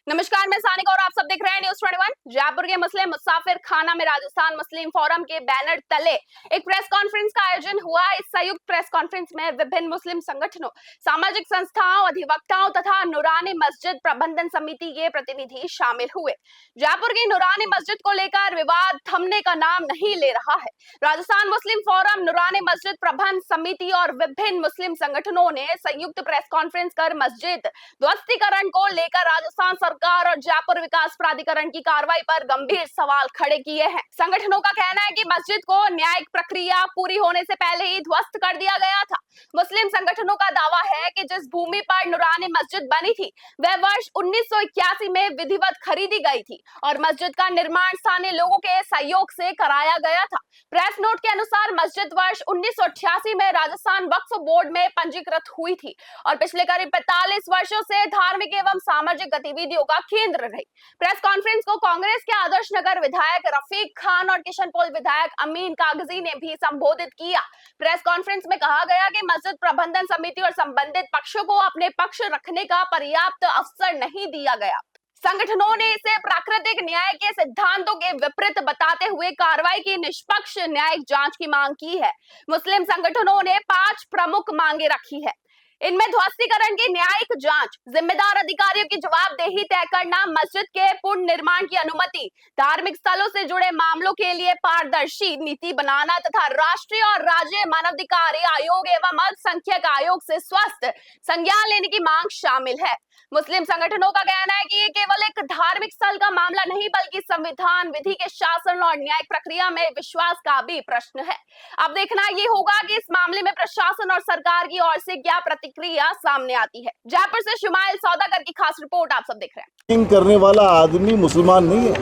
नमस्कार, मैं सानिका और आप सब देख रहे हैं न्यूज़ 21। जयपुर के मुस्लिम मुसाफिर खाना में राजस्थान मुस्लिम फोरम के बैनर तले एक प्रेस कॉन्फ्रेंस का आयोजन हुआ। इस संयुक्त प्रेस कॉन्फ्रेंस में विभिन्न मुस्लिम संगठनों, सामाजिक संस्थाओं, अधिवक्ताओं तथा नूरानी मस्जिद प्रबंधन समिति के प्रतिनिधि शामिल हुए। जयपुर की नूरानी मस्जिद को लेकर विवाद थमने का नाम नहीं ले रहा है। राजस्थान मुस्लिम फोरम, नूरानी मस्जिद प्रबंधन समिति और विभिन्न मुस्लिम संगठनों ने संयुक्त प्रेस कॉन्फ्रेंस कर मस्जिद ध्वस्तीकरण को लेकर राजस्थान सरकार और जयपुर विकास प्राधिकरण की कार्रवाई पर गंभीर सवाल खड़े किए हैं। संगठनों का कहना है कि मस्जिद को न्यायिक प्रक्रिया पूरी होने से पहले ही ध्वस्त कर दिया गया था। मुस्लिम संगठनों का दावा है कि जिस भूमि पर नूरानी मस्जिद बनी थी वह वर्ष 1981 में विधिवत खरीदी गई थी और मस्जिद का निर्माण स्थानीय लोगों के सहयोग से कराया गया था। प्रेस नोट के अनुसार मस्जिद वर्ष 1988 में राजस्थान वक्फ बोर्ड में पंजीकृत हुई थी और पिछले करीब 45 वर्षों से धार्मिक एवं सामाजिक गतिविधियों का केंद्र रही। प्रेस कॉन्फ्रेंस को कांग्रेस के आदर्श नगर विधायक रफीक खान और किशनपोल विधायक अमीन कागजी ने भी संबोधित किया। प्रेस कॉन्फ्रेंस में कहा गया कि मस्जिद प्रबंधन समिति और संबंधित पक्षों को अपने पक्ष रखने का पर्याप्त अवसर नहीं दिया गया। संगठनों ने इसे प्राकृतिक न्याय के सिद्धांतों के विपरीत बताते हुए कार्रवाई की निष्पक्ष न्यायिक जांच की मांग की है। मुस्लिम संगठनों ने 5 प्रमुख मांगे रखी है। इनमें ध्वस्तीकरण की न्यायिक जांच, जिम्मेदार अधिकारियों की जवाबदेही तय करना, मस्जिद के पुनर्निर्माण की अनुमति, धार्मिक स्थलों से जुड़े मामलों के लिए पारदर्शी नीति बनाना तथा राष्ट्रीय और राज्य मानवाधिकार आयोग एवं अल्पसंख्यक आयोग से स्वस्थ संज्ञान लेने की मांग शामिल है। मुस्लिम संगठनों का कहना है कि ये केवल एक धार्मिक स्थल का मामला नहीं बल्कि संविधान, विधि के शासन और न्यायिक प्रक्रिया में विश्वास का भी प्रश्न है। अब देखना ये होगा कि इस मामले में प्रशासन और सरकार की ओर से क्या प्रतिक्रिया सामने आती है। जयपुर से शुमाइल सौदागर की खास रिपोर्ट आप सब देख रहे हैं। करने वाला आदमी मुसलमान नहीं है,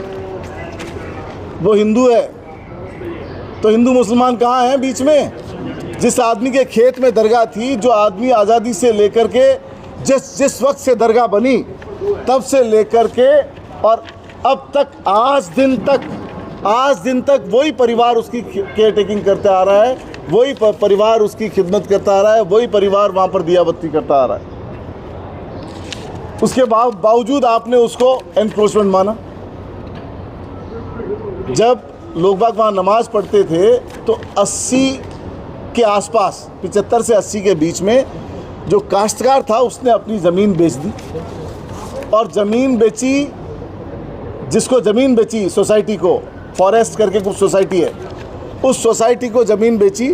वो हिंदू है। तो हिंदू मुसलमान कहाँ है बीच में? जिस आदमी के खेत में दरगाह थी, जो आदमी आज़ादी से लेकर के जिस वक्त से दरगाह बनी तब से लेकर के और अब तक आज दिन तक वही परिवार उसकी केयर टेकिंग करता आ रहा है, वही परिवार उसकी खिदमत करता आ रहा है, वही परिवार वहाँ पर दिया बत्ती करता आ रहा है। उसके बावजूद आपने उसको एनक्रोचमेंट माना। जब लोग बाग वहाँ नमाज पढ़ते थे तो 80 के आसपास, 75 से 80 के बीच में जो काश्तकार था उसने अपनी ज़मीन बेच दी और ज़मीन बेची। जिसको ज़मीन बेची सोसाइटी को, फॉरेस्ट करके कुछ सोसाइटी है, उस सोसाइटी को ज़मीन बेची।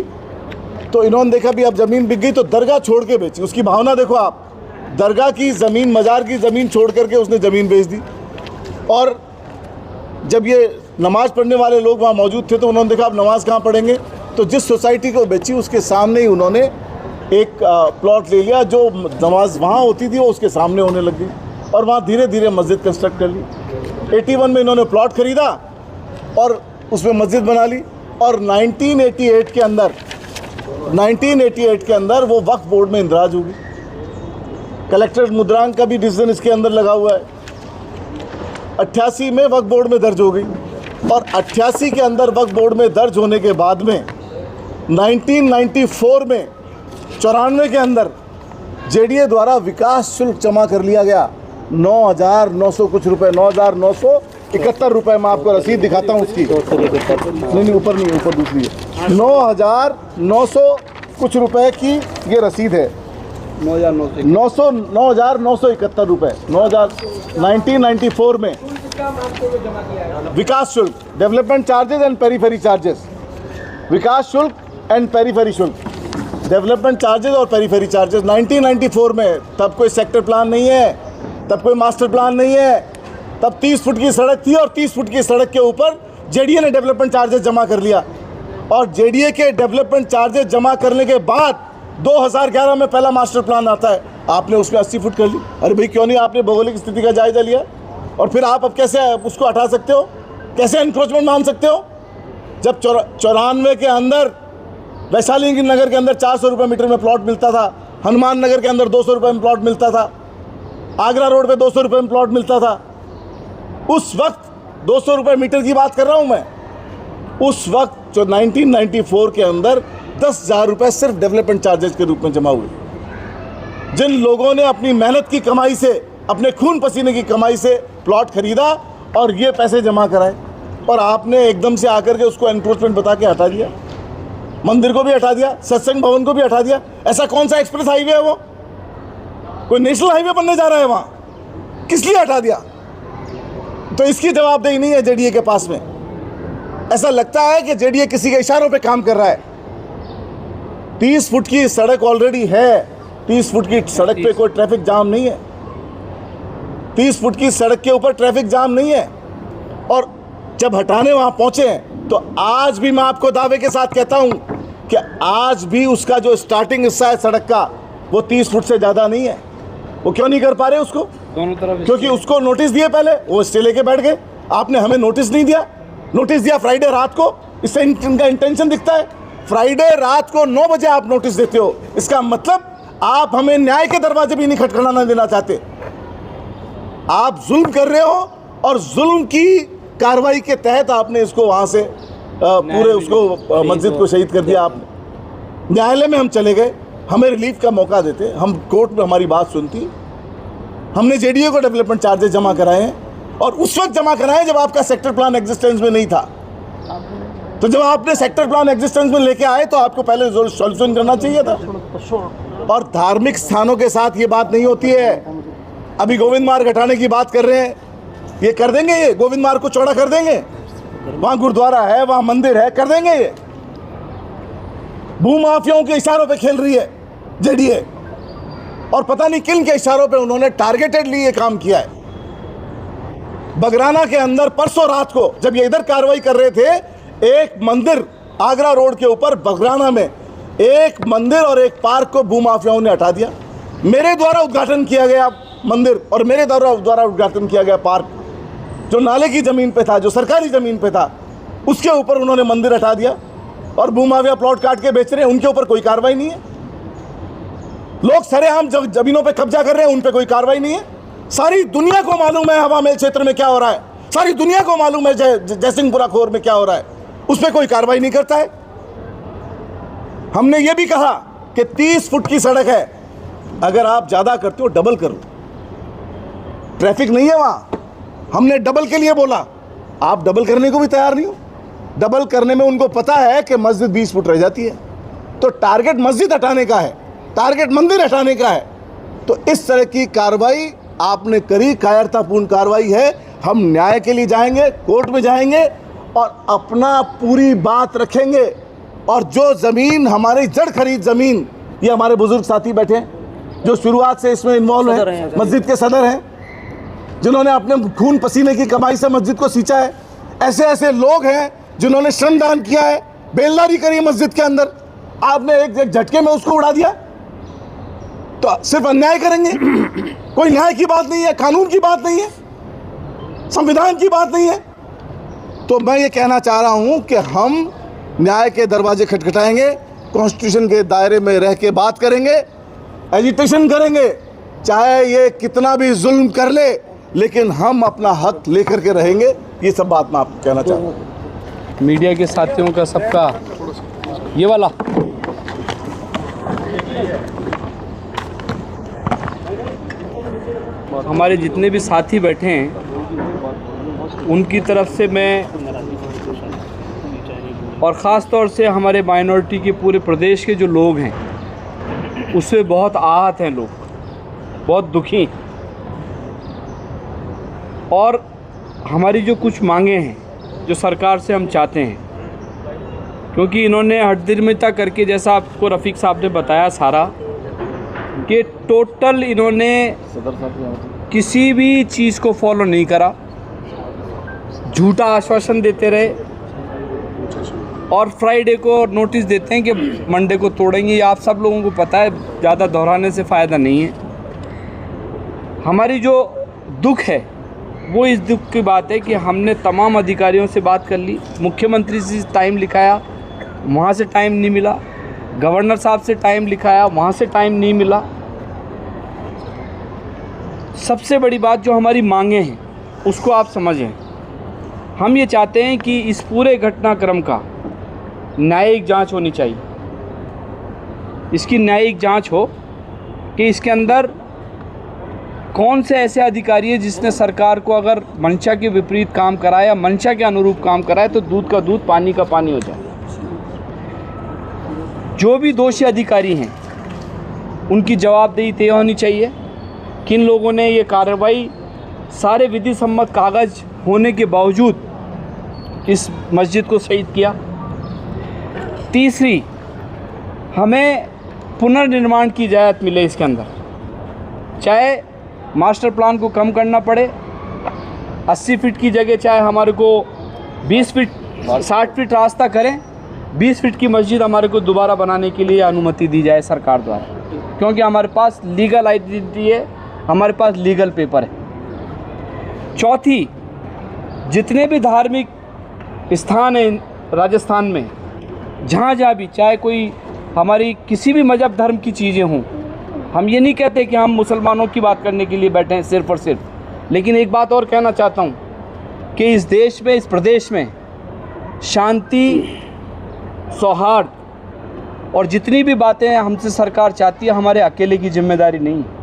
तो इन्होंने देखा भी अब ज़मीन बिक गई तो दरगाह छोड़ के बेची। उसकी भावना देखो आप, दरगाह की ज़मीन, मज़ार की ज़मीन छोड़ करके उसने ज़मीन बेच दी। और जब ये नमाज़ पढ़ने वाले लोग वहाँ मौजूद थे तो उन्होंने देखा अब नमाज़ कहाँ पढ़ेंगे, तो जिस सोसाइटी को बेची उसके सामने ही उन्होंने एक प्लॉट ले लिया। जो नमाज वहाँ होती थी वो उसके सामने होने लग गई और वहाँ धीरे धीरे मस्जिद कंस्ट्रक्ट कर ली। 81 में इन्होंने प्लॉट खरीदा और उसमें मस्जिद बना ली और 1988 के अंदर वो वक्फ बोर्ड में इंदराज होगी। कलेक्टर मुद्रांक का भी डिसीजन इसके अंदर लगा हुआ है। 88 में वक्फ बोर्ड में दर्ज हो गई और 88 के अंदर वक्फ बोर्ड में दर्ज होने के बाद में 1994 में 94 के अंदर जेडीए द्वारा विकास शुल्क जमा कर लिया गया 9,900 कुछ रुपए, 9,971 रुपए। मैं आपको रसीद दिखाता हूँ उसकी। नहीं, ऊपर नहीं, ऊपर दूसरी है। 9,900 कुछ रुपए की ये रसीद है। 9,971 रुपए 1994 में विकास शुल्क, development charges and periphery charges, विकास शुल्क एंड पेरीफेरी शुल्क, डेवलपमेंट चार्जेस और पेरीफेरी चार्जेस 1994 में। तब कोई सेक्टर प्लान नहीं है, तब कोई मास्टर प्लान नहीं है, तब 30 फुट की सड़क थी और 30 फुट की सड़क के ऊपर जेडीए ने डेवलपमेंट चार्जेस जमा कर लिया। और जेडीए के डेवलपमेंट चार्जेस जमा करने के बाद 2011 में पहला मास्टर प्लान आता है, आपने उसमें 80 फुट कर ली। अरे भाई क्यों नहीं आपने भौगोलिक स्थिति का जायजा लिया? और फिर आप अब कैसे उसको हटा सकते हो? कैसे एनक्रोचमेंट मान सकते हो? जब 94 के अंदर वैशाली नगर के अंदर 400 रुपये मीटर में प्लॉट मिलता था, हनुमान नगर के अंदर 200 रुपये में प्लॉट मिलता था, आगरा रोड पे 200 रुपये में प्लॉट मिलता था। उस वक्त 200 रुपये मीटर की बात कर रहा हूँ मैं। उस वक्त जो 1994 के अंदर 10,000 रुपये सिर्फ डेवलपमेंट चार्जेस के रूप में जमा हुए। जिन लोगों ने अपनी मेहनत की कमाई से अपने खून पसीने की कमाई से प्लॉट खरीदा और ये पैसे जमा कराए, और आपने एकदम से आकर के उसको एनक्रोचमेंट बता के हटा दिया। मंदिर को भी हटा दिया, सत्संग भवन को भी हटा दिया। ऐसा कौन सा एक्सप्रेस हाईवे है वो? कोई नेशनल हाईवे बनने जा रहा है वहाँ? किस लिए हटा दिया? तो इसकी जवाबदेही नहीं है जेडीए के पास में। ऐसा लगता है कि जेडीए किसी के इशारों पे काम कर रहा है। 30 फुट की सड़क ऑलरेडी है। 30 फुट की सड़क पे कोई ट्रैफिक जाम नहीं है। 30 फुट की सड़क के ऊपर ट्रैफिक जाम नहीं है। और जब हटाने वहां पहुंचे हैं तो आज भी मैं आपको दावे के साथ कहता हूं कि आज भी उसका जो स्टार्टिंग हिस्सा है सड़क का वो 30 फुट से ज़्यादा नहीं है। वो क्यों नहीं कर पा रहे उसको? दोनों तरफ क्योंकि उसको नोटिस दिए पहले, वो स्टे लेके बैठ गए। आपने हमें नोटिस नहीं दिया। नोटिस दिया फ्राइडे रात को। इससे इनका इंटेंशन दिखता है। फ्राइडे रात को 9 बजे आप नोटिस देते हो, इसका मतलब आप हमें न्याय के दरवाजे भी नहीं खटखटाना देना चाहते। आप जुल्म कर रहे हो और जुल्म की कार्रवाई के तहत आपने इसको वहां से पूरे उसको मस्जिद को शहीद कर दिया। आपने न्यायालय में हम चले गए, हमें रिलीफ का मौका देते, हम कोर्ट में हमारी बात सुनती। हमने जेडीए को डेवलपमेंट चार्जेस जमा कराए हैं, और उस वक्त जमा कराए जब आपका सेक्टर प्लान एग्जिस्टेंस में नहीं था। तो जब आपने सेक्टर प्लान एग्जिस्टेंस में लेके आए तो आपको पहले सॉल्यूशन करना चाहिए था। और धार्मिक स्थानों के साथ ये बात नहीं होती है। अभी गोविंद मार्ग हटाने की बात कर रहे हैं, ये कर देंगे? ये गोविंद मार्ग को चौड़ा कर देंगे? वहां गुरुद्वारा है, वहां मंदिर है, कर देंगे? ये भूमाफियाओं के इशारों पे खेल रही है जेडीए, और पता नहीं किन के इशारों पे उन्होंने टारगेटेडली ये काम किया है। बगराना के अंदर परसों रात को जब ये इधर कार्रवाई कर रहे थे, एक मंदिर आगरा रोड के ऊपर बगराना में एक मंदिर और एक पार्क को भूमाफियाओं ने हटा दिया। मेरे द्वारा उद्घाटन किया गया मंदिर और मेरे द्वारा उद्घाटन किया गया पार्क, जो नाले की ज़मीन पे था, जो सरकारी ज़मीन पे था, उसके ऊपर उन्होंने मंदिर हटा दिया और भूमाफिया प्लॉट काट के बेच रहे हैं। उनके ऊपर कोई कार्रवाई नहीं है। लोग सरेआम जमीनों पे कब्जा कर रहे हैं, उन पे कोई कार्रवाई नहीं है। सारी दुनिया को मालूम है हवा महल क्षेत्र में क्या हो रहा है, सारी दुनिया को मालूम है जयसिंहपुरा खोर में क्या हो रहा है, उस पर कोई कार्रवाई नहीं करता है। हमने ये भी कहा कि 30 फुट की सड़क है, अगर आप ज़्यादा करते हो डबल करो। ट्रैफिक नहीं है वहाँ, हमने डबल के लिए बोला, आप डबल करने को भी तैयार नहीं हो। डबल करने में उनको पता है कि मस्जिद 20 फुट रह जाती है, तो टारगेट मस्जिद हटाने का है, टारगेट मंदिर हटाने का है। तो इस तरह की कार्रवाई आपने करी, कायरतापूर्ण कार्रवाई है। हम न्याय के लिए जाएंगे, कोर्ट में जाएंगे और अपना पूरी बात रखेंगे। और जो ज़मीन हमारी जड़ खरीद ज़मीन, ये हमारे बुजुर्ग साथी बैठे हैं जो शुरुआत से इसमें इन्वॉल्व हैं, मस्जिद के सदर हैं, जिन्होंने अपने खून पसीने की कमाई से मस्जिद को सींचा है। ऐसे ऐसे लोग हैं जिन्होंने श्रमदान किया है, बेलदारी करी मस्जिद के अंदर, आपने एक झटके में उसको उड़ा दिया। तो सिर्फ अन्याय करेंगे? कोई न्याय की बात नहीं है, कानून की बात नहीं है, संविधान की बात नहीं है। तो मैं ये कहना चाह रहा हूं कि हम न्याय के दरवाजे खटखटाएंगे, कॉन्स्टिट्यूशन के दायरे में रह के बात करेंगे, एजिटेशन करेंगे, चाहे ये कितना भी जुल्म कर ले, लेकिन हम अपना हक लेकर के रहेंगे। ये सब बात मैं आपको कहना चाहता हूँ। मीडिया के साथियों का सबका ये वाला हमारे जितने भी साथी बैठे हैं उनकी तरफ से मैं, और ख़ास तौर से हमारे माइनॉरिटी के पूरे प्रदेश के जो लोग हैं उससे बहुत आहत हैं, लोग बहुत दुखी। और हमारी जो कुछ मांगे हैं जो सरकार से हम चाहते हैं, क्योंकि इन्होंने हठधर्मिता करके, जैसा आपको रफ़ीक साहब ने बताया सारा, कि टोटल इन्होंने किसी भी चीज़ को फॉलो नहीं करा, झूठा आश्वासन देते रहे और फ्राइडे को नोटिस देते हैं कि मंडे को तोड़ेंगे। ये आप सब लोगों को पता है, ज़्यादा दोहराने से फ़ायदा नहीं है। हमारी जो दुख है वो इस दुख की बात है कि हमने तमाम अधिकारियों से बात कर ली, मुख्यमंत्री से टाइम लिखाया, वहाँ से टाइम नहीं मिला, गवर्नर साहब से टाइम लिखाया, वहाँ से टाइम नहीं मिला। सबसे बड़ी बात जो हमारी मांगे हैं उसको आप समझें। हम ये चाहते हैं कि इस पूरे घटनाक्रम का न्यायिक जांच होनी चाहिए। इसकी न्यायिक जांच हो कि इसके अंदर कौन से ऐसे अधिकारी है जिसने सरकार को अगर मंशा के विपरीत काम करा या मंशा के अनुरूप काम कराए तो दूध का दूध पानी का पानी हो जाए। जो भी दोषी अधिकारी हैं उनकी जवाबदेही तय होनी चाहिए। किन लोगों ने ये कार्रवाई सारे विधि सम्मत कागज़ होने के बावजूद इस मस्जिद को शहीद किया। तीसरी, हमें पुनर्निर्माण की इजाज़त मिले इसके अंदर, चाहे मास्टर प्लान को कम करना पड़े, 80 फीट की जगह चाहे हमारे को 20 फीट 60 फीट रास्ता करें, 20 फीट की मस्जिद हमारे को दोबारा बनाने के लिए अनुमति दी जाए सरकार द्वारा, क्योंकि हमारे पास लीगल आइडेंटिटी है, हमारे पास लीगल पेपर है। चौथी, जितने भी धार्मिक स्थान हैं राजस्थान में, जहाँ जहाँ भी, चाहे कोई हमारी किसी भी मज़हब धर्म की चीज़ें हों, हम ये नहीं कहते कि हम मुसलमानों की बात करने के लिए बैठे हैं सिर्फ़ और सिर्फ, लेकिन एक बात और कहना चाहता हूँ कि इस देश में, इस प्रदेश में शांति, सौहार्द और जितनी भी बातें हमसे सरकार चाहती है, हमारे अकेले की जिम्मेदारी नहीं है।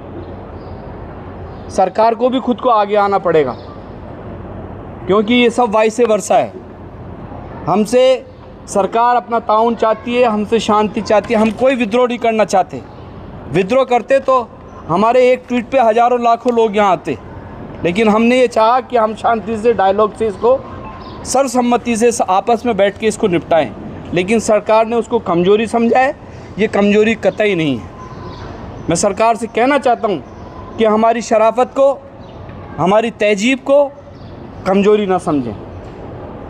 सरकार को भी खुद को आगे आना पड़ेगा, क्योंकि ये सब वाइसे वर्सा है। हमसे सरकार अपना ताउन चाहती है, हमसे शांति चाहती है। हम कोई विद्रोह नहीं करना चाहते। विद्रोह करते तो हमारे एक ट्वीट पे हज़ारों लाखों लोग यहाँ आते, लेकिन हमने ये चाहा कि हम शांति से, डायलॉग से इसको, सर्वसम्मति से आपस में बैठ के इसको निपटाएं। लेकिन सरकार ने उसको कमज़ोरी समझा है। ये कमज़ोरी कतई नहीं है। मैं सरकार से कहना चाहता हूँ कि हमारी शराफत को, हमारी तहजीब को कमज़ोरी ना समझें।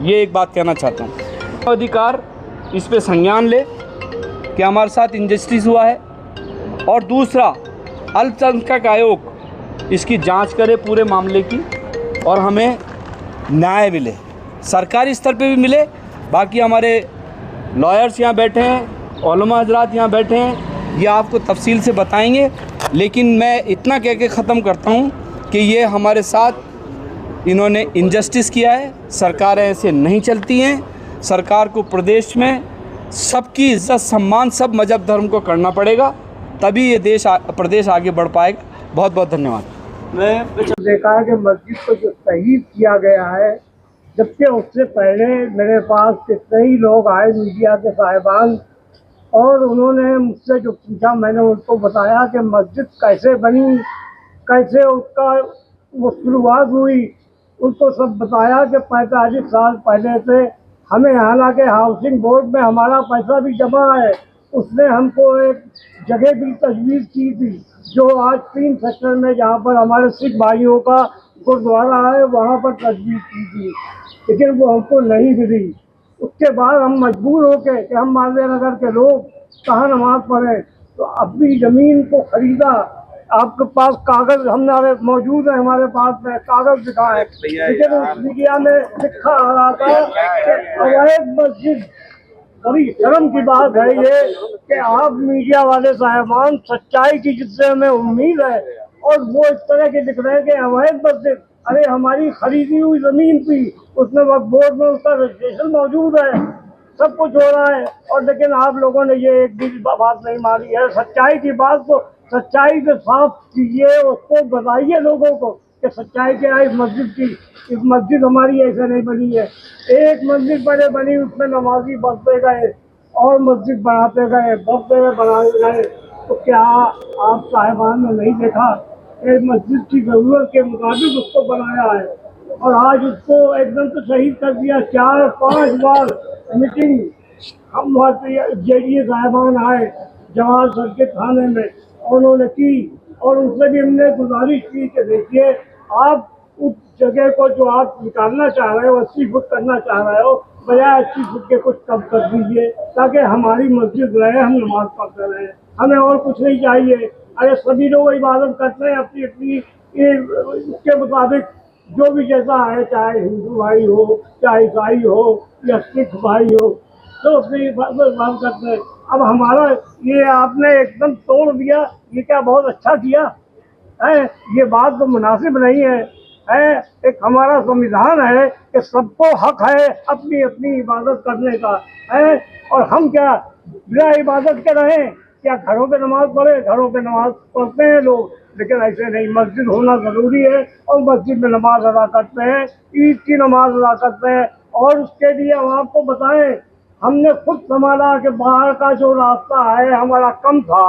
ये एक बात कहना चाहता हूँ। अधिकार इस पे संज्ञान ले कि हमारे साथ इंजस्टिस हुआ है, और दूसरा, अल्पसंख्यक आयोग इसकी जांच करे पूरे मामले की और हमें न्याय मिले, सरकारी स्तर पे भी मिले। बाकी हमारे लॉयर्स यहाँ बैठे हैं, उलमा हजरात यहाँ बैठे हैं, ये आपको तफसील से बताएंगे। लेकिन मैं इतना कह के ख़त्म करता हूँ कि ये हमारे साथ इन्होंने इनजस्टिस किया है। सरकारें ऐसे नहीं चलती हैं। सरकार को प्रदेश में सबकी इज्जत, सम्मान, सब मजहब धर्म को करना पड़ेगा, तभी ये प्रदेश आगे बढ़ पाएगा। बहुत बहुत धन्यवाद। मैं देखा है कि मस्जिद को जो शहीद किया गया है, जबकि उससे पहले मेरे पास कितने ही लोग आए, मीडिया के साहिबान, और उन्होंने मुझसे जो पूछा, मैंने उनको बताया कि मस्जिद कैसे बनी, कैसे उसका वो शुरुआत हुई। उनको सब बताया कि 45 साल पहले से हमें, हालांकि हाउसिंग बोर्ड में हमारा पैसा भी जमा है, उसने हमको एक जगह भी तजवीज़ की थी, जो आज 3 सेक्टर में, जहाँ पर हमारे सिख भाइयों का गुरुद्वारा है, वहाँ पर तजवीज़ की थी, लेकिन वो हमको नहीं मिली। उसके बाद हम मजबूर हो के कि हम मालवीय नगर के लोग कहाँ नमाज पढ़ें, तो अपनी ज़मीन को ख़रीदा। आपके पास कागज़ हमारे मौजूद है, हमारे पास में कागज़ दिखाएं, लेकिन उस मीडिया में लिखा आ रहा था कि अवैध मस्जिद। बड़ी शर्म की बात है ये कि आप मीडिया वाले साहिबान सच्चाई की जिससे हमें उम्मीद है, और वो इस तरह के दिख रहे हैं कि अवैध मस्जिद। अरे हमारी खरीदी हुई ज़मीन थी, उसमें वक्फ बोर्ड में उसका रजिस्ट्रेशन मौजूद है, सब कुछ हो रहा है, और लेकिन आप लोगों ने ये एक भी बात नहीं मानी है। सच्चाई की बात को सच्चाई से साफ कीजिए, उसको बताइए लोगों को कि सच्चाई क्या है इस मस्जिद की। इस मस्जिद हमारी ऐसे नहीं बनी है। एक मस्जिद पहले बनी, उसमें नमाजी बढ़ते गए और मस्जिद बनाते गए, बढ़ते गए, बनाते गए। तो क्या आप साहिबान ने नहीं देखा, एक मस्जिद की ज़रूरत के मुताबिक उसको बनाया है, और आज उसको एकदम से शहीद कर दिया। 4-5 बार मीटिंग हम JDA साहिबान आए जवाहर सर के थाने में, उन्होंने की, और उनसे भी हमने गुजारिश की कि देखिए, आप उस जगह को जो आप निकालना चाह रहे हो, 80 फुट करना चाह रहे हो, बजाय 80 फुट के कुछ कम कर दीजिए, ताकि हमारी मस्जिद रहे, हम नमाज पढ़ते रहे, हमें और कुछ नहीं चाहिए। अरे सभी लोग इबादत करते हैं अपनी अपनी उसके मुताबिक, जो भी जैसा है, चाहे हिंदू भाई हो, चाहे ईसाई हो, या सिख भाई हो, तो अपनी इबादत करते हैं। अब हमारा ये आपने एकदम तोड़ दिया, ये क्या बहुत अच्छा किया है? ये बात तो मुनासिब नहीं है। एक हमारा संविधान है कि सबको हक है अपनी अपनी इबादत करने का है, और हम क्या बिना इबादत के रहें? क्या घरों पे नमाज पढ़े? घरों पे नमाज पढ़ते हैं लोग, लेकिन ऐसे नहीं, मस्जिद होना ज़रूरी है और मस्जिद में नमाज अदा करते हैं, ईद की नमाज अदा करते हैं। और उसके लिए हम आपको बताएं, हमने खुद संभाला कि बाहर का जो रास्ता है हमारा कम था,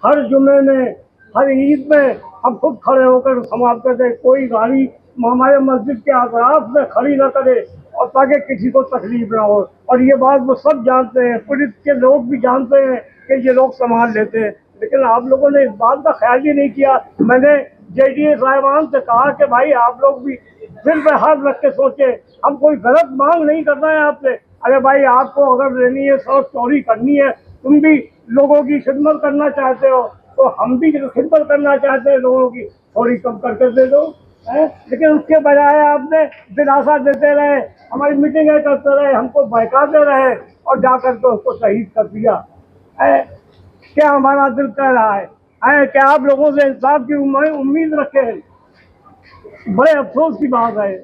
हर जुमे में, हर ईद में हम खुद खड़े होकर संभालते थे, कोई गाड़ी हमारे मस्जिद के अतराफ में खड़ी न करे और ताकि किसी को तकलीफ ना हो। और ये बात वो सब जानते हैं, पुलिस के लोग भी जानते हैं कि ये लोग संभाल लेते हैं, लेकिन आप लोगों ने इस बात का ख्याल ही नहीं किया। मैंने जेडीए साहिबान से कहा कि भाई आप लोग भी दिल पे हाथ रख के सोचे, हम कोई गलत मांग नहीं कर रहे हैं आपसे। अरे भाई, आपको अगर लेनी है, सड़क चौड़ी करनी है, तुम भी लोगों की खिदमत करना चाहते हो, तो हम भी खिदमत करना चाहते हैं लोगों की, थोड़ी कम करके दे दो। लेकिन उसके बजाय आपने दिलासा देते रहे, हमारी मीटिंगें करते रहे, हमको बहकाते रहे और जाकर के उसको शहीद कर दिया। क्या हमारा दिल कह रहा है क्या आप लोगों से इंसाफ की उम्मीद रखे हैं? बड़े अफसोस की बात है।